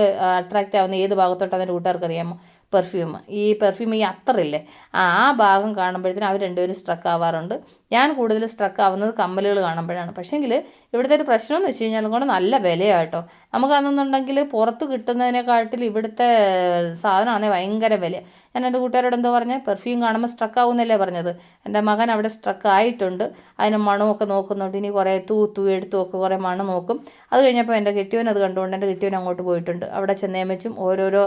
അട്രാക്റ്റ് ആവുന്ന ഏത് ഭാഗത്തോട്ടാണ് എൻ്റെ കൂട്ടുകാർക്ക് അറിയാമോ? പെർഫ്യൂം. ഈ പെർഫ്യൂം ഈ അത്തറില്ലേ, ആ ഭാഗം കാണുമ്പോഴത്തേനും അവർ രണ്ടുപേരും സ്ട്രക്ക് ആവാറുണ്ട്. ഞാൻ കൂടുതൽ സ്ട്രക്ക് ആവുന്നത് കമ്മലുകൾ കാണുമ്പോഴാണ്. പക്ഷേങ്കിൽ ഇവിടുത്തെ ഒരു പ്രശ്നം എന്ന് വെച്ച് കഴിഞ്ഞാൽ കൊണ്ട് നല്ല വിലയാണ് കേട്ടോ. നമുക്കതെന്നുണ്ടെങ്കിൽ പുറത്ത് കിട്ടുന്നതിനെക്കാട്ടിൽ ഇവിടുത്തെ സാധനമാണെങ്കിൽ ഭയങ്കര വിലയാണ്. ഞാൻ എൻ്റെ കൂട്ടുകാരോട് എന്തോ പറഞ്ഞത്, പെർഫ്യൂം കാണുമ്പോൾ സ്ട്രക്ക് ആവുന്നല്ലേ പറഞ്ഞത്. എൻ്റെ മകൻ അവിടെ സ്ട്രക്ക് ആയിട്ടുണ്ട്. അതിന് മണമൊക്കെ നോക്കുന്നുണ്ട്. ഇനി കുറേ തൂത്തു എടുത്തു ഒക്കെ കുറേ മണം നോക്കും. അത് കഴിഞ്ഞപ്പോൾ എൻ്റെ കെട്ടിയവൻ അത് കണ്ടുകൊണ്ട് എൻ്റെ കെട്ടിയവൻ അങ്ങോട്ട് പോയിട്ടുണ്ട്. അവിടെ ചെന്നേമച്ചും ഓരോരോ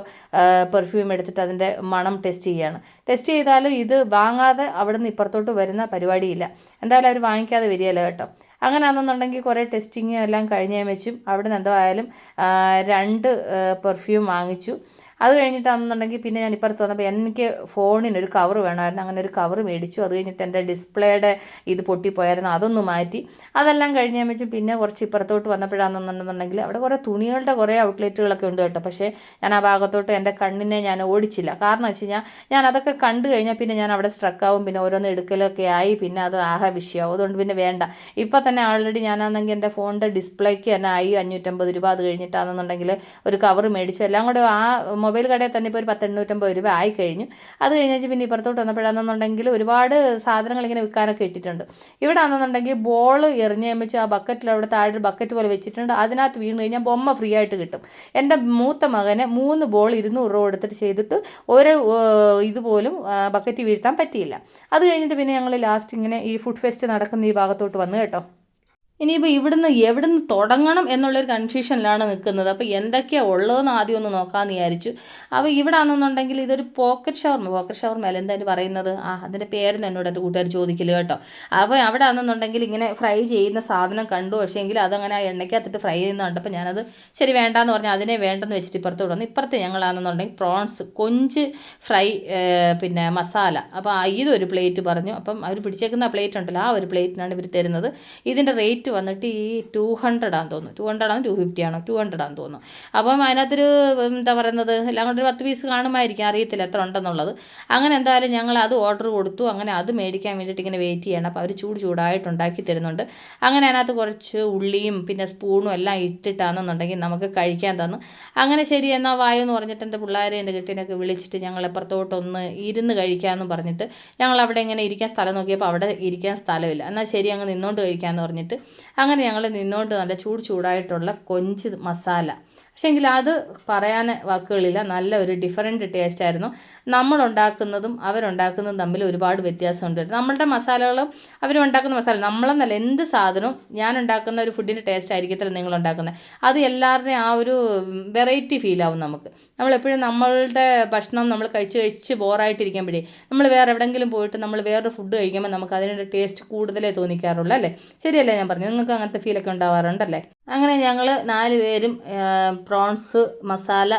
പെർഫ്യൂം എടുത്തിട്ട് അതിൻ്റെ മണം ടെസ്റ്റ് ചെയ്യുകയാണ്. ടെസ്റ്റ് ചെയ്താലും ഇത് വാങ്ങാതെ അവിടെ നിന്ന് ഇപ്പുറത്തോട്ട് വരുന്ന പരിപാടിയില്ല. എന്തായാലും അവർ വാങ്ങിക്കാതെ വരികയല്ല കേട്ടോ. അങ്ങനെ ആണെന്നുണ്ടെങ്കിൽ കുറേ ടെസ്റ്റിങ്ങും എല്ലാം കഴിഞ്ഞേ വെച്ചും അവിടെ നിന്ന് എന്തോ ആയാലും 2 പെർഫ്യൂം വാങ്ങിച്ചു. അത് കഴിഞ്ഞിട്ടാണെന്നുണ്ടെങ്കിൽ പിന്നെ ഞാൻ ഇപ്പുറത്ത് വന്നപ്പോൾ എനിക്ക് ഫോണിനൊരു കവർ വേണമായിരുന്നു. അങ്ങനെ ഒരു കവർ മേടിച്ചു. അത് കഴിഞ്ഞിട്ട് എൻ്റെ ഡിസ്പ്ലേയുടെ ഇത് പൊട്ടിപ്പോയായിരുന്നു, അതൊന്ന് മാറ്റി. അതെല്ലാം കഴിഞ്ഞ് വെച്ച് പിന്നെ കുറച്ച് ഇപ്പുറത്തോട്ട് വന്നപ്പോഴാണെന്നുണ്ടെന്നുണ്ടെങ്കിൽ അവിടെ കുറേ തുണികളുടെ കുറേ ഔട്ട്ലെറ്റുകളൊക്കെ ഉണ്ട് കേട്ടോ. പക്ഷേ ഞാൻ ആ ഭാഗത്തോട്ട് എൻ്റെ കണ്ണിനെ ഞാൻ ഓടിച്ചില്ല. കാരണം വെച്ച് കഴിഞ്ഞാൽ ഞാൻ അതൊക്കെ കണ്ടു കഴിഞ്ഞാൽ പിന്നെ ഞാൻ അവിടെ സ്ട്രക്കാവും. പിന്നെ ഓരോന്ന് എടുക്കലൊക്കെ ആയി പിന്നെ അത് ആഹാ വിഷയമാവും. അതുകൊണ്ട് പിന്നെ വേണ്ട. ഇപ്പോൾ തന്നെ ആൾറെഡി ഞാനാണെങ്കിൽ എൻ്റെ ഫോണിൻ്റെ ഡിസ്പ്ലേക്ക് തന്നെ ആയി 550 രൂപ. അത് കഴിഞ്ഞിട്ടാണെന്നുണ്ടെങ്കിൽ ഒരു കവർ മേടിച്ചു. എല്ലാം കൂടെ ആ മൊബൈൽ കടയിൽ തന്നെ ഇപ്പോൾ ഒരു 850 രൂപ ആയി കഴിഞ്ഞു. അത് കഴിഞ്ഞ് പിന്നെ ഇപ്പുറത്തോട്ട് വന്നപ്പോഴാണെന്നുണ്ടെങ്കിൽ ഒരുപാട് സാധനങ്ങൾ ഇങ്ങനെ വിൽക്കാനൊക്കെ ഇട്ടിട്ടുണ്ട്. ഇവിടെ ആണെന്നുണ്ടെങ്കിൽ ബോൾ എറിഞ്ഞ് വെച്ച് ആ ബക്കറ്റിൽ അവിടെ താഴെ ഒരു ബക്കറ്റ് പോലെ വെച്ചിട്ടുണ്ട്. അതിനകത്ത് വീണ് കഴിഞ്ഞാൽ ബൊമ്മ ഫ്രീ ആയിട്ട് കിട്ടും. എൻ്റെ മൂത്ത മകന് 3 ബോൾ 200 രൂപ കൊടുത്തിട്ട് ചെയ്തിട്ട് ഒരു ഇതുപോലും ബക്കറ്റ് വീഴ്ത്താൻ പറ്റിയില്ല. അത് കഴിഞ്ഞിട്ട് പിന്നെ ഞങ്ങൾ ലാസ്റ്റ് ഇങ്ങനെ ഈ ഫുഡ് ഫെസ്റ്റ് നടക്കുന്ന ഈ ഭാഗത്തോട്ട് വന്നു കേട്ടോ. ഇനിയിപ്പോൾ എവിടുന്ന് തുടങ്ങണം എന്നുള്ളൊരു കൺഫ്യൂഷനിലാണ് നിൽക്കുന്നത്. അപ്പോൾ എന്തൊക്കെയാണ് ഉള്ളതെന്ന് ആദ്യം ഒന്ന് നോക്കാമെന്ന് വിചാരിച്ചു. അപ്പോൾ ഇവിടെ ആണെന്നുണ്ടെങ്കിൽ ഇതൊരു പോക്കറ്റ് ഷവർമ അല്ല എന്തായാലും പറയുന്നത്, അതിൻ്റെ പേരെന്ന് എന്നോട് എൻ്റെ കൂട്ടുകാർ ചോദിക്കില്ല കേട്ടോ. അപ്പോൾ അവിടെ ആണെന്നുണ്ടെങ്കിൽ ഇങ്ങനെ ഫ്രൈ ചെയ്യുന്ന സാധനം കണ്ടു. പക്ഷേങ്കിൽ അതങ്ങനെ ആ എണ്ണയ്ക്കകത്തിട്ട് ഫ്രൈ ചെയ്യുന്ന കണ്ടപ്പോൾ ഞാനത് ശരി വേണ്ടാന്ന് പറഞ്ഞാൽ അതിനെ വേണ്ടെന്ന് വെച്ചിട്ട് ഇപ്പുറത്തോട്ട് വന്നു. ഇപ്പുറത്ത് ഞങ്ങളാണെന്നുണ്ടെങ്കിൽ പ്രോൺസ് കൊഞ്ച് ഫ്രൈ പിന്നെ മസാല. അപ്പോൾ ഇതൊരു പ്ലേറ്റ് പറഞ്ഞു. അപ്പം അവർ പിടിച്ചേക്കുന്ന പ്ലേറ്റ് ഉണ്ടല്ലോ, ആ ഒരു പ്ലേറ്റിനാണ് ഇവർ തരുന്നത്. ഇതിൻ്റെ റേറ്റ് വന്നിട്ട് ഈ 200 ആണെന്ന് തോന്നുന്നു. 200 ആണോ 250 ആണോ 200 ആണെന്ന് തോന്നുന്നു. അപ്പം അതിനകത്തൊരു എന്താ പറയുന്നത് എല്ലാം കൊണ്ട് ഒരു 10 പീസ് കാണുമായിരിക്കും, അറിയത്തില്ല എത്ര ഉണ്ടെന്നുള്ളത്. അങ്ങനെ എന്തായാലും ഞങ്ങൾ അത് ഓർഡർ കൊടുത്തു. അങ്ങനെ അത് മേടിക്കാൻ വേണ്ടിയിട്ട് ഇങ്ങനെ വെയിറ്റ് ചെയ്യണം. അപ്പോൾ അവർ ചൂടായിട്ട് ഉണ്ടാക്കി തരുന്നുണ്ട്. അങ്ങനെ അതിനകത്ത് കുറച്ച് ഉള്ളിയും പിന്നെ സ്പൂണും എല്ലാം ഇട്ടിട്ടാണെന്നുണ്ടെങ്കിൽ നമുക്ക് കഴിക്കാൻ തന്നു. അങ്ങനെ ശരി എന്നാൽ വായെന്ന് പറഞ്ഞിട്ട് എൻ്റെ പിള്ളേരെ എൻ്റെ കെട്ടിനൊക്കെ വിളിച്ചിട്ട് ഞങ്ങൾ എപ്പുറത്തോട്ടൊന്ന് ഇരുന്ന് കഴിക്കാമെന്ന് പറഞ്ഞിട്ട് ഞങ്ങൾ അവിടെ ഇങ്ങനെ ഇരിക്കാൻ സ്ഥലം നോക്കിയപ്പോൾ അവിടെ ഇരിക്കാൻ സ്ഥലമില്ല. എന്നാൽ ശരി അങ്ങ് നിന്നുകൊണ്ട് കഴിക്കാമെന്ന് പറഞ്ഞിട്ട് അങ്ങനെ ഞങ്ങൾ നിന്നുകൊണ്ട് നല്ല ചൂടായിട്ടുള്ള കൊഞ്ച് മസാല. പക്ഷേങ്കിൽ അത് പറയാൻ വാക്കുകളില്ല, നല്ല ഒരു ഡിഫറൻറ്റ് ടേസ്റ്റ് ആയിരുന്നു. നമ്മളുണ്ടാക്കുന്നതും അവരുണ്ടാക്കുന്നതും തമ്മിൽ ഒരുപാട് വ്യത്യാസമുണ്ട്. നമ്മളുടെ മസാലകളും അവരുണ്ടാക്കുന്ന മസാല നമ്മളെന്നല്ല, എന്ത് സാധനവും ഞാൻ ഉണ്ടാക്കുന്ന ഒരു ഫുഡിൻ്റെ ടേസ്റ്റ് ആയിരിക്കത്തില്ല നിങ്ങളുണ്ടാക്കുന്നത്. അത് എല്ലാവരുടെയും ആ ഒരു വെറൈറ്റി ഫീലാവും നമുക്ക്. നമ്മളെപ്പോഴും നമ്മളുടെ ഭക്ഷണം നമ്മൾ കഴിച്ച് ബോറായിട്ടിരിക്കുമ്പോഴേ നമ്മൾ വേറെ എവിടെയെങ്കിലും പോയിട്ട് നമ്മൾ വേറൊരു ഫുഡ് കഴിക്കുമ്പോൾ നമുക്ക് അതിൻ്റെ ടേസ്റ്റ് കൂടുതലേ തോന്നിക്കാറുള്ളൂ അല്ലേ? ശരിയല്ലേ ഞാൻ പറഞ്ഞു? നിങ്ങൾക്ക് അങ്ങനത്തെ ഫീലൊക്കെ ഉണ്ടാവാറുണ്ടല്ലേ? അങ്ങനെ ഞങ്ങൾ 4 പേരും പ്രോൺസ് മസാല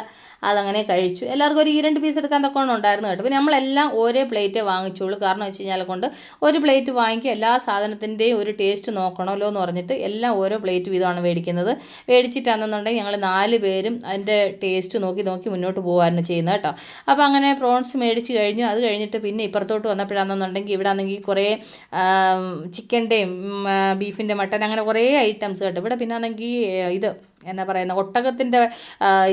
അതങ്ങനെ കഴിച്ചു. എല്ലാവർക്കും ഒരു 2 പീസ് എടുക്കാൻ തക്കോണം ഉണ്ടായിരുന്നു കേട്ടോ. പിന്നെ നമ്മളെല്ലാം ഒരേ പ്ലേറ്റേ വാങ്ങിച്ചോളൂ. കാരണം വെച്ച് കഴിഞ്ഞാൽ കൊണ്ട് ഒരു പ്ലേറ്റ് വാങ്ങിക്കുക, എല്ലാ സാധനത്തിൻ്റെയും ഒരു ടേസ്റ്റ് നോക്കണമല്ലോ എന്ന് പറഞ്ഞിട്ട് എല്ലാം ഓരോ പ്ലേറ്റ് വീതമാണ് മേടിക്കുന്നത്. മേടിച്ചിട്ടാണെന്നുണ്ടെങ്കിൽ ഞങ്ങൾ 4 പേരും അതിൻ്റെ ടേസ്റ്റ് നോക്കി മുന്നോട്ട് പോകുമായിരുന്നു ചെയ്യുന്നത് കേട്ടോ. അപ്പോൾ അങ്ങനെ പ്രോൺസ് മേടിച്ച് കഴിഞ്ഞു. അത് കഴിഞ്ഞിട്ട് പിന്നെ ഇപ്പുറത്തോട്ട് വന്നപ്പോഴാണെന്നുണ്ടെങ്കിൽ ഇവിടെ ആണെങ്കിൽ കുറേ ചിക്കൻ്റെയും ബീഫിൻ്റെ മട്ടൻ അങ്ങനെ കുറേ ഐറ്റംസ് കേട്ടോ. ഇവിടെ പിന്നെ ആണെങ്കിൽ ഇത് എന്നാ പറയുന്നത് ഒട്ടകത്തിൻ്റെ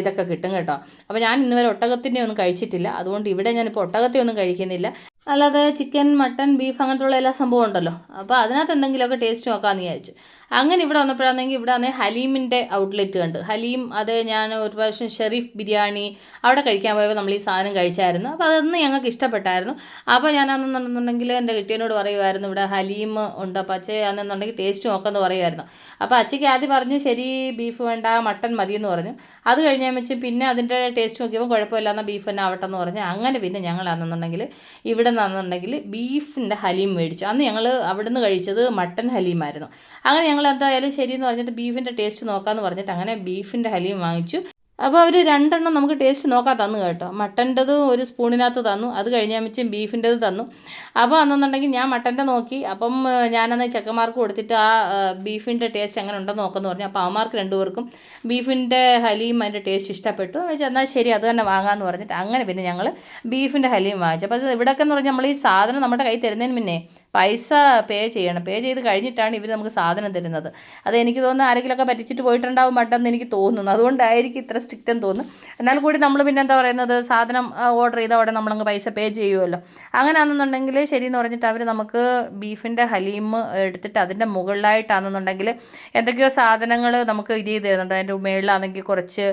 ഇതൊക്കെ കിട്ടും കേട്ടോ. അപ്പോൾ ഞാൻ ഇന്ന് വരെ ഒട്ടകത്തിൻ്റെ ഒന്നും കഴിച്ചിട്ടില്ല. അതുകൊണ്ട് ഇവിടെ ഞാനിപ്പോൾ ഒട്ടകത്തെ ഒന്നും കഴിക്കുന്നില്ല. അല്ലാതെ ചിക്കൻ മട്ടൻ ബീഫ് അങ്ങനത്തെ ഉള്ള എല്ലാ സംഭവം ഉണ്ടല്ലോ. അപ്പോൾ അതിനകത്ത് എന്തെങ്കിലുമൊക്കെ ടേസ്റ്റ് നോക്കാമെന്ന് വിചാരിച്ചു. അങ്ങനെ ഇവിടെ വന്നപ്പോഴാണെങ്കിൽ ഇവിടെ വന്ന് ഹലീമിൻ്റെ ഔട്ട്ലെറ്റ് കണ്ട്. ഹലീം അത് ഞാൻ ഒരു പ്രാവശ്യം ഷെരീഫ് ബിരിയാണി അവിടെ കഴിക്കാൻ പോയപ്പോൾ നമ്മൾ ഈ സാധനം കഴിച്ചായിരുന്നു. അപ്പോൾ അതൊന്ന് ഞങ്ങൾക്ക് ഇഷ്ടപ്പെട്ടായിരുന്നു. അപ്പോൾ ഞാനതെന്നുണ്ടെങ്കിൽ എൻ്റെ കെട്ടിയനോട് പറയുമായിരുന്നു ഇവിടെ ഹലീം ഉണ്ട്, അപ്പോൾ അച്ഛയാണെന്നുണ്ടെങ്കിൽ ടേസ്റ്റ് നോക്കാമെന്ന് പറയുമായിരുന്നു. അപ്പോൾ അച്ഛയ്ക്ക് ആദ്യം പറഞ്ഞു ശരി ബീഫ് വേണ്ട മട്ടൺ മതിയെന്ന് പറഞ്ഞു. അത് കഴിഞ്ഞാൽ വെച്ച് പിന്നെ അതിൻ്റെ ടേസ്റ്റ് നോക്കിയപ്പോൾ കുഴപ്പമില്ല എന്നാൽ ബീഫ് തന്നെ ആവട്ടെ എന്ന് പറഞ്ഞ് അങ്ങനെ പിന്നെ ഞങ്ങളാണെന്നുണ്ടെങ്കിൽ ഇവിടെ നിന്നാണെന്നുണ്ടെങ്കിൽ ബീഫിൻ്റെ ഹലീം മേടിച്ചു. അന്ന് ഞങ്ങൾ അവിടുന്ന് കഴിച്ചത് മട്ടൺ ഹലീമായിരുന്നു. അങ്ങനെ ഞങ്ങൾ എന്തായാലും ശരിയെന്ന് പറഞ്ഞിട്ട് ബീഫിൻ്റെ ടേസ്റ്റ് നോക്കാമെന്ന് പറഞ്ഞിട്ട് അങ്ങനെ ബീഫിൻ്റെ ഹലീം വാങ്ങിച്ചു. അപ്പോൾ അവർ 2 എണ്ണം നമുക്ക് ടേസ്റ്റ് നോക്കാൻ തന്നു കേട്ടോ. മട്ടൻ്റെതും ഒരു സ്പൂണിനകത്ത് തന്നു, അത് കഴിഞ്ഞാൽ വെച്ചും ബീഫിൻ്റെത് തന്നു. അപ്പോൾ അന്നെന്നുണ്ടെങ്കിൽ ഞാൻ മട്ടൻ്റെ നോക്കി. അപ്പം ഞാനന്ന് ചെക്കന്മാർക്ക് കൊടുത്തിട്ട് ആ ബീഫിൻ്റെ ടേസ്റ്റ് എങ്ങനെ ഉണ്ടെന്ന് നോക്കാമെന്ന് പറഞ്ഞു. അപ്പോൾ അവന്മാർക്ക് 2 പേർക്കും ബീഫിൻ്റെ ഹലീം അതിൻ്റെ ടേസ്റ്റ് ഇഷ്ടപ്പെട്ടു. എന്നാൽ ശരി അത് തന്നെ വാങ്ങാമെന്ന് പറഞ്ഞിട്ട് അങ്ങനെ പിന്നെ ഞങ്ങൾ ബീഫിൻ്റെ ഹലീം വാങ്ങിച്ചു. അപ്പോൾ അത് ഇവിടെയൊക്കെ എന്ന് പറഞ്ഞാൽ നമ്മൾ ഈ സാധനം നമ്മുടെ കയ്യിൽ തരുന്നതിന് മുന്നേ പൈസ പേ ചെയ്യണം. പേ ചെയ്ത് കഴിഞ്ഞിട്ടാണ് ഇവർ നമുക്ക് സാധനം തരുന്നത്. അത് എനിക്ക് തോന്നുന്നു ആരെങ്കിലുമൊക്കെ പറ്റിച്ചിട്ട് പോയിട്ടുണ്ടാവും മട്ടെന്ന് എനിക്ക് തോന്നുന്നു. അതുകൊണ്ടായിരിക്കും ഇത്ര സ്ട്രിക്റ്റ് എന്ന് തോന്നുന്നു. എന്നാൽ കൂടി നമ്മൾ പിന്നെ എന്താ പറയുന്നത് സാധനം ഓർഡർ ചെയ്ത ഉടനെ നമ്മളങ്ങ് പൈസ പേ ചെയ്യുമല്ലോ. അങ്ങനെയാണെന്നുണ്ടെങ്കിൽ ശരിയെന്ന് പറഞ്ഞിട്ട് അവർ നമുക്ക് ബീഫിൻ്റെ ഹലീം എടുത്തിട്ട് അതിൻ്റെ മുകളിലായിട്ടാണെന്നുണ്ടെങ്കിൽ എന്തൊക്കെയോ സാധനങ്ങൾ നമുക്ക് ഇത് ചെയ്ത് തരുന്നുണ്ട്. അതിൻ്റെ മുകളിലാണെങ്കിൽ കുറച്ച്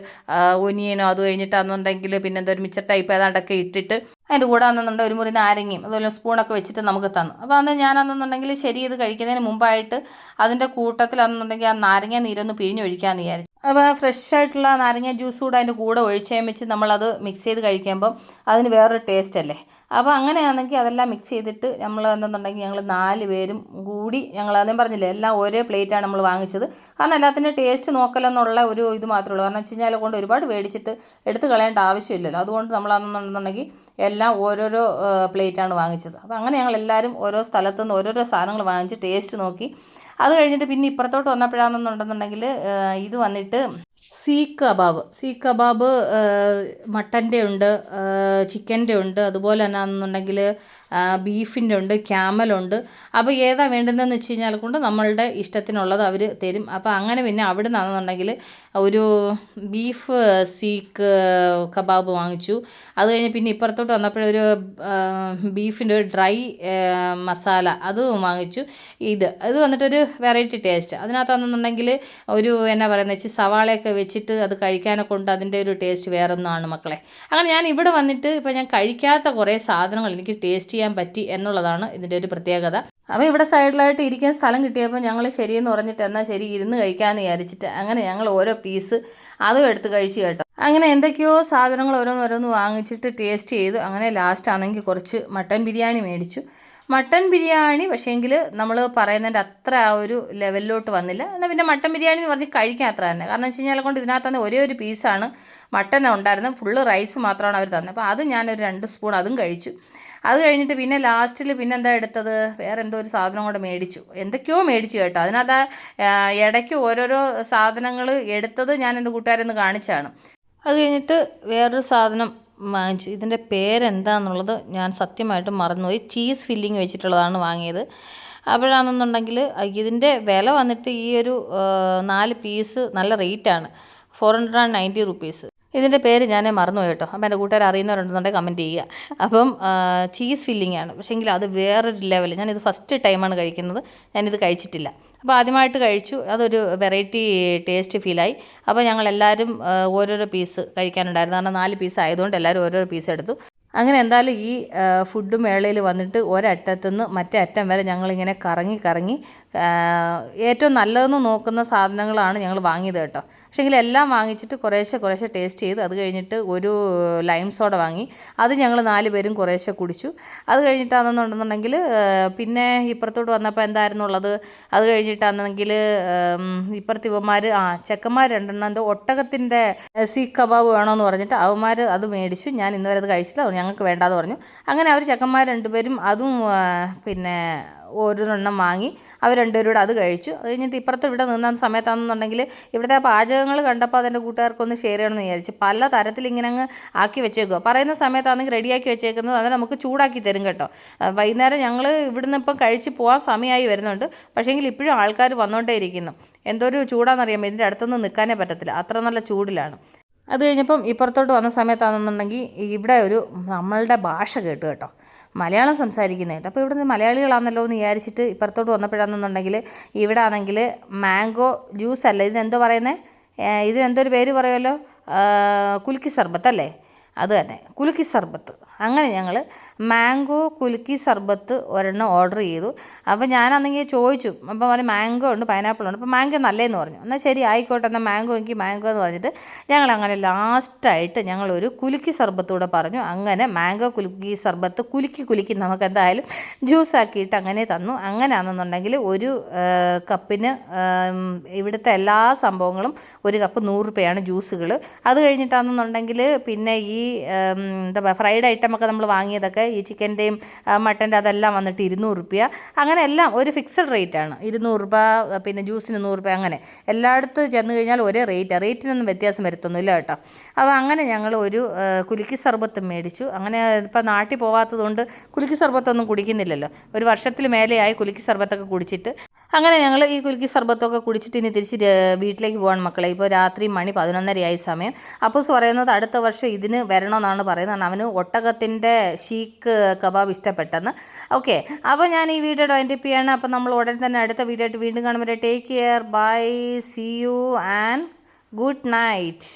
ഒനിയനോ അത് കഴിഞ്ഞിട്ടാണെന്നുണ്ടെങ്കിൽ പിന്നെ എന്തോ ഒരു മിച്ചർ ടൈപ്പ് ഏതാണ്ടൊക്കെ ഇട്ടിട്ട് അതിൻ്റെ കൂടെ അന്നെന്നുണ്ടെങ്കിൽ ഒരു മുറി നാരങ്ങയും അതുപോലെ സ്പൂണൊക്കെ വെച്ചിട്ട് നമുക്ക് തന്നു. അപ്പോൾ അന്ന് ഞാനതെന്നുണ്ടെങ്കിൽ ശരി ഇത് കഴിക്കുന്നതിന് മുമ്പായിട്ട് അതിൻ്റെ കൂട്ടത്തിൽ അതെന്നുണ്ടെങ്കിൽ ആ നാരങ്ങ നീരൊന്ന് പിഴിഞ്ഞൊഴിക്കാമെന്ന് വിചാരിച്ചു. അപ്പോൾ ഫ്രഷ് ആയിട്ടുള്ള നാരങ്ങ ജ്യൂസ് കൂടെ അതിൻ്റെ കൂടെ ഒഴിച്ചേം വെച്ച് നമ്മളത് മിക്സ് ചെയ്ത് കഴിക്കുമ്പം അതിന് വേറൊരു ടേസ്റ്റ് അല്ലേ. അപ്പോൾ അങ്ങനെയാണെങ്കിൽ അതെല്ലാം മിക്സ് ചെയ്തിട്ട് നമ്മൾ എന്തെന്നുണ്ടെങ്കിൽ ഞങ്ങൾ 4 പേരും കൂടി ഞങ്ങൾ ആദ്യം പറഞ്ഞില്ലേ എല്ലാം ഒരേ പ്ലേറ്റാണ് നമ്മൾ വാങ്ങിച്ചത്. കാരണം എല്ലാത്തിൻ്റെ ടേസ്റ്റ് നോക്കലെന്നുള്ള ഒരു ഇത് മാത്രമേ ഉള്ളൂ. കാരണം വെച്ച് കഴിഞ്ഞാൽ കൊണ്ട് ഒരുപാട് മേടിച്ചിട്ട് എടുത്ത് കളയേണ്ട ആവശ്യമില്ലല്ലോ. അതുകൊണ്ട് നമ്മൾ അതെന്നുണ്ടെന്നുണ്ടെങ്കിൽ എല്ലാം ഓരോരോ പ്ലേറ്റാണ് വാങ്ങിച്ചത്. അപ്പോൾ അങ്ങനെ ഞങ്ങൾ എല്ലാവരും ഓരോ സ്ഥലത്തു നിന്ന് ഓരോരോ സാധനങ്ങൾ വാങ്ങിച്ച് ടേസ്റ്റ് നോക്കി. അത് കഴിഞ്ഞിട്ട് പിന്നെ ഇപ്പുറത്തോട്ട് വന്നപ്പോഴാണെന്നുണ്ടെന്നുണ്ടെങ്കിൽ ഇത് വന്നിട്ട് സീഖ് കബാബ് മട്ടൻ്റെ ഉണ്ട്, ചിക്കൻ്റെ ഉണ്ട്, അതുപോലെ തന്നെ ആണെന്നുണ്ടെങ്കിൽ ബീഫിൻ്റെ ഉണ്ട്, ക്യാമലുണ്ട്. അപ്പോൾ ഏതാ വേണ്ടുന്നതെന്ന് വെച്ച് കഴിഞ്ഞാൽ കൊണ്ട് നമ്മളുടെ ഇഷ്ടത്തിനുള്ളത് അവർ തരും. അപ്പോൾ അങ്ങനെ പിന്നെ അവിടെ നിന്നാണെന്നുണ്ടെങ്കിൽ ഒരു ബീഫ് സീഖ് കബാബ് വാങ്ങിച്ചു. അത് കഴിഞ്ഞ് പിന്നെ ഇപ്പുറത്തോട്ട് വന്നപ്പോഴൊരു ബീഫിൻ്റെ ഒരു ഡ്രൈ മസാല അത് വാങ്ങിച്ചു. ഇത് വന്നിട്ടൊരു വെറൈറ്റി ടേസ്റ്റ്. അതിനകത്താണെന്നുണ്ടെങ്കിൽ ഒരു എന്നാ പറയുന്നത് വെച്ച് സവാളയൊക്കെ വെച്ചിട്ട് അത് കഴിക്കാനൊക്കെ കൊണ്ട് അതിൻ്റെ ഒരു ടേസ്റ്റ് വേറെ ഒന്നാണ് മക്കളെ. അങ്ങനെ ഞാൻ ഇവിടെ വന്നിട്ട് ഇപ്പോൾ ഞാൻ കഴിക്കാത്ത കുറേ സാധനങ്ങൾ എനിക്ക് ടേസ്റ്റ് ചെയ്യാൻ പറ്റി എന്നുള്ളതാണ് ഇതിൻ്റെ ഒരു പ്രത്യേകത. അപ്പോൾ ഇവിടെ സൈഡിലായിട്ട് ഇരിക്കാൻ സ്ഥലം കിട്ടിയപ്പോൾ ഞങ്ങൾ ശരിയെന്ന് പറഞ്ഞിട്ട് എന്നാൽ ശരി ഇരുന്ന് കഴിക്കാമെന്ന് വിചാരിച്ചിട്ട് അങ്ങനെ ഞങ്ങൾ ഓരോ പീസ് അതും എടുത്ത് കഴിച്ച് കേട്ടോ. അങ്ങനെ എന്തൊക്കെയോ സാധനങ്ങൾ ഓരോന്നോരോന്ന് വാങ്ങിച്ചിട്ട് ടേസ്റ്റ് ചെയ്തു. അങ്ങനെ ലാസ്റ്റ് ആണെങ്കിൽ കുറച്ച് മട്ടൻ ബിരിയാണി മേടിച്ചു. മട്ടൻ ബിരിയാണി പക്ഷേങ്കിൽ നമ്മൾ പറയുന്നതിൻ്റെ അത്ര ആ ഒരു ലെവലിലോട്ട് വന്നില്ല. എന്നാൽ പിന്നെ മട്ടൻ ബിരിയാണി എന്ന് പറഞ്ഞ് കഴിക്കാൻ അത്ര തന്നെ. കാരണം വെച്ച് കഴിഞ്ഞാൽ കൊണ്ട് ഇതിനകത്ത് തന്നെ ഒരേ ഒരു പീസാണ് മട്ടൻ ഉണ്ടായിരുന്നത്. ഫുള്ള് റൈസ് മാത്രമാണ് അവർ തന്നത്. അപ്പോൾ അത് ഞാനൊരു 2 സ്പൂൺ അതും കഴിച്ചു. അത് കഴിഞ്ഞിട്ട് പിന്നെ ലാസ്റ്റിൽ പിന്നെ എന്താ എടുത്തത് വേറെ എന്തോ ഒരു സാധനം കൂടെ മേടിച്ചു. എന്തൊക്കെയോ മേടിച്ചു കേട്ടോ. അതിനകത്ത് ഇടയ്ക്ക് ഓരോരോ സാധനങ്ങൾ എടുത്തത് ഞാൻ എൻ്റെ കൂട്ടുകാരെന്ന് കാണിച്ചാണ്. അത് കഴിഞ്ഞിട്ട് വേറൊരു സാധനം വാങ്ങിച്ചു. ഇതിൻ്റെ പേരെന്താണെന്നുള്ളത് ഞാൻ സത്യമായിട്ടും മറന്നുപോയി. ചീസ് ഫില്ലിങ് വെച്ചിട്ടുള്ളതാണ് വാങ്ങിയത്. അപ്പോഴാണെന്നുണ്ടെങ്കിൽ ഇതിൻ്റെ വില വന്നിട്ട് ഈ ഒരു 4 പീസ് നല്ല റേറ്റാണ്, 490 റുപ്പീസ്. ഇതിൻ്റെ പേര് ഞാൻ മറന്നുപോയി കേട്ടോ. അപ്പോൾ എൻ്റെ കൂട്ടുകാർ അറിയുന്നവരുണ്ടെന്നുണ്ടെങ്കിൽ കമൻറ്റ് ചെയ്യുക. അപ്പം ചീസ് ഫില്ലിംഗ് ആണ്. പക്ഷേങ്കിൽ അത് വേറൊരു ലെവൽ. ഞാനിത് ഫസ്റ്റ് ടൈമാണ് കഴിക്കുന്നത്, ഞാനിത് കഴിച്ചിട്ടില്ല. അപ്പോൾ ആദ്യമായിട്ട് കഴിച്ചു. അതൊരു വെറൈറ്റി ടേസ്റ്റ് ഫീലായി. അപ്പോൾ ഞങ്ങളെല്ലാവരും ഓരോരോ പീസ് കഴിക്കാനുണ്ടായിരുന്നു. കാരണം 4 പീസ് ആയതുകൊണ്ട് എല്ലാവരും ഓരോരോ പീസ് എടുത്തു. അങ്ങനെ എന്തായാലും ഈ ഫുഡ് മേളയിൽ വന്നിട്ട് ഒരറ്റത്തുനിന്ന് മറ്റേ അറ്റം വരെ ഞങ്ങളിങ്ങനെ കറങ്ങി ഏറ്റവും നല്ലതെന്ന് നോക്കുന്ന സാധനങ്ങളാണ് ഞങ്ങൾ വാങ്ങിയത് കേട്ടോ. പക്ഷേങ്കിൽ എല്ലാം വാങ്ങിച്ചിട്ട് കുറേശ്ശെ ടേസ്റ്റ് ചെയ്ത് അത് കഴിഞ്ഞിട്ട് ഒരു ലൈം സോഡ വാങ്ങി. അത് ഞങ്ങൾ 4 പേരും കുറേശ്ശെ കുടിച്ചു. അത് കഴിഞ്ഞിട്ടാണെന്നുണ്ടെന്നുണ്ടെങ്കിൽ പിന്നെ ഇപ്പുറത്തോട്ട് വന്നപ്പോൾ എന്തായിരുന്നുള്ളത്, അത് കഴിഞ്ഞിട്ടാണെങ്കിൽ ഇപ്പുറത്ത് ഇവന്മാർ ചെക്കന്മാർ 2 എണ്ണം എന്തോ ഒട്ടകത്തിൻ്റെ സീഖ് കബാബ് വേണമെന്ന് പറഞ്ഞിട്ട് അവന്മാർ അത് മേടിച്ചു. ഞാൻ ഇന്നുവരെ അത് കഴിച്ചില്ല, ഞങ്ങൾക്ക് വേണ്ടാന്ന് പറഞ്ഞു. അങ്ങനെ അവർ ചെക്കന്മാർ 2 പേരും അതും പിന്നെ ഒരെണ്ണം വാങ്ങി. അവർ 2 പേരും കൂടെ അത് കഴിച്ചു. അത് കഴിഞ്ഞിട്ട് ഇപ്പുറത്ത് ഇവിടെ നിന്ന സമയത്താണെന്നുണ്ടെങ്കിൽ ഇവിടുത്തെ പാചകങ്ങൾ കണ്ടപ്പോൾ അതെൻ്റെ കൂട്ടുകാർക്കൊന്ന് ഷെയർ ചെയ്യണമെന്ന് വിചാരിച്ചു. പല തരത്തിൽ ഇങ്ങനെ അങ്ങ് ആക്കി വെച്ചേക്കുക. പറയുന്ന സമയത്താണെങ്കിൽ റെഡിയാക്കി വെച്ചേക്കുന്നത് അത് നമുക്ക് ചൂടാക്കി തരും കേട്ടോ. വൈകുന്നേരം ഞങ്ങൾ ഇവിടുന്ന് ഇപ്പം കഴിച്ച് പോകാൻ സമയമായി വരുന്നുണ്ട്. പക്ഷേങ്കിൽ ഇപ്പോഴും ആൾക്കാർ വന്നുകൊണ്ടേ ഇരിക്കുന്നു. എന്തൊരു ചൂടാണെന്നറിയാമോ, ഇതിൻ്റെ അടുത്തൊന്നും നിൽക്കാനേ പറ്റത്തില്ല, അത്ര നല്ല ചൂടിലാണ്. അത് കഴിഞ്ഞപ്പം ഇപ്പുറത്തോട്ട് വന്ന സമയത്താണെന്നുണ്ടെങ്കിൽ ഇവിടെ ഒരു നമ്മളുടെ ഭാഷ കേട്ടു കേട്ടോ. മലയാളം സംസാരിക്കുന്നതായിട്ട്. അപ്പോൾ ഇവിടുന്ന് മലയാളികളാണല്ലോ എന്ന് വിചാരിച്ചിട്ട് ഇപ്പുറത്തോട്ട് വന്നപ്പോഴാണെന്നുണ്ടെങ്കിൽ ഇവിടെ ആണെങ്കിൽ മാംഗോ ജ്യൂസ് അല്ല, ഇതിനെന്തോ പറയുന്നത്, ഇതിനെന്തൊരു പേര് പറയുമല്ലോ, കുലുക്കി സർബത്ത് അല്ലേ, അത് തന്നെ കുലുക്കി സർബത്ത്. അങ്ങനെ ഞങ്ങൾ മാംഗോ കുലുക്കി സർബത്ത് ഒരെണ്ണം ഓർഡർ ചെയ്തു. അപ്പോൾ ഞാനാണെങ്കിൽ ചോദിച്ചു, അപ്പോൾ പറഞ്ഞു മാംഗോ ഉണ്ട്, പൈനാപ്പിൾ ഉണ്ട്. അപ്പോൾ മാംഗോ നല്ലതെന്ന് പറഞ്ഞു. എന്നാൽ ശരി ആയിക്കോട്ടെ, എന്നാൽ മാംഗോ എനിക്ക് മാംഗോ എന്ന് പറഞ്ഞിട്ട് ഞങ്ങളങ്ങനെ ലാസ്റ്റായിട്ട് ഞങ്ങളൊരു കുലുക്കി സർബത്ത് കൂടെ പറഞ്ഞു. അങ്ങനെ മാംഗോ കുലുക്കി സർബത്ത് കുലുക്കി നമുക്ക് എന്തായാലും ജ്യൂസാക്കിയിട്ട് അങ്ങനെ തന്നു. അങ്ങനെയാണെന്നുണ്ടെങ്കിൽ ഒരു കപ്പിന് ഇവിടുത്തെ എല്ലാ സംഭവങ്ങളും ഒരു കപ്പ് 100 രൂപയാണ് ജ്യൂസുകൾ. അത് കഴിഞ്ഞിട്ടാണെന്നുണ്ടെങ്കിൽ പിന്നെ ഈ എന്താ പറയുക ഫ്രൈഡ് ഐറ്റമൊക്കെ നമ്മൾ വാങ്ങിയതൊക്കെ ഈ ചിക്കൻ്റെയും മട്ടൻ്റെ അതെല്ലാം വന്നിട്ട് 200 രൂപ. അങ്ങനെ എല്ലാം ഒരു ഫിക്സഡ് റേറ്റാണ്, 200 രൂപ, പിന്നെ ജ്യൂസിന് 100 രൂപ. അങ്ങനെ എല്ലായിടത്ത് ചെന്ന് കഴിഞ്ഞാൽ ഒരേ റേറ്റിനൊന്നും വ്യത്യാസം വരുത്തൊന്നുമില്ല കേട്ടോ. അപ്പോൾ അങ്ങനെ ഞങ്ങൾ ഒരു കുലുക്കി സർബത്ത് മേടിച്ചു. അങ്ങനെ ഇപ്പം നാട്ടിൽ പോകാത്തതുകൊണ്ട് കുലുക്കി സർബത്തൊന്നും കുടിക്കുന്നില്ലല്ലോ, ഒരു വർഷത്തിൽ മേലെയായി കുലുക്കി സർബത്തൊക്കെ കുടിച്ചിട്ട്. അങ്ങനെ ഞങ്ങൾ ഈ കുലുക്കി സർബത്തൊക്കെ കുടിച്ചിട്ട് ഇനി തിരിച്ച് വീട്ടിലേക്ക് പോകാൻ മക്കളെ. ഇപ്പോൾ രാത്രി മണി 11:30 സമയം. അപ്പൂസ് പറയുന്നത് അടുത്ത വർഷം ഇതിന് വരണമെന്നാണ് പറയുന്നത്. അവന് ഒട്ടകത്തിൻ്റെ ഷീക്ക് കബാബ് ഇഷ്ടപ്പെട്ടെന്ന്. ഓക്കെ, അപ്പോൾ ഞാൻ ഈ വീഡിയോ വൈൻഡപ്പ് ചെയ്യാണ്. അപ്പോൾ നമ്മൾ ഉടൻ തന്നെ അടുത്ത വീഡിയോ ആയിട്ട് വീണ്ടും കാണുമ്പോൾ take care, bye, see you and good night.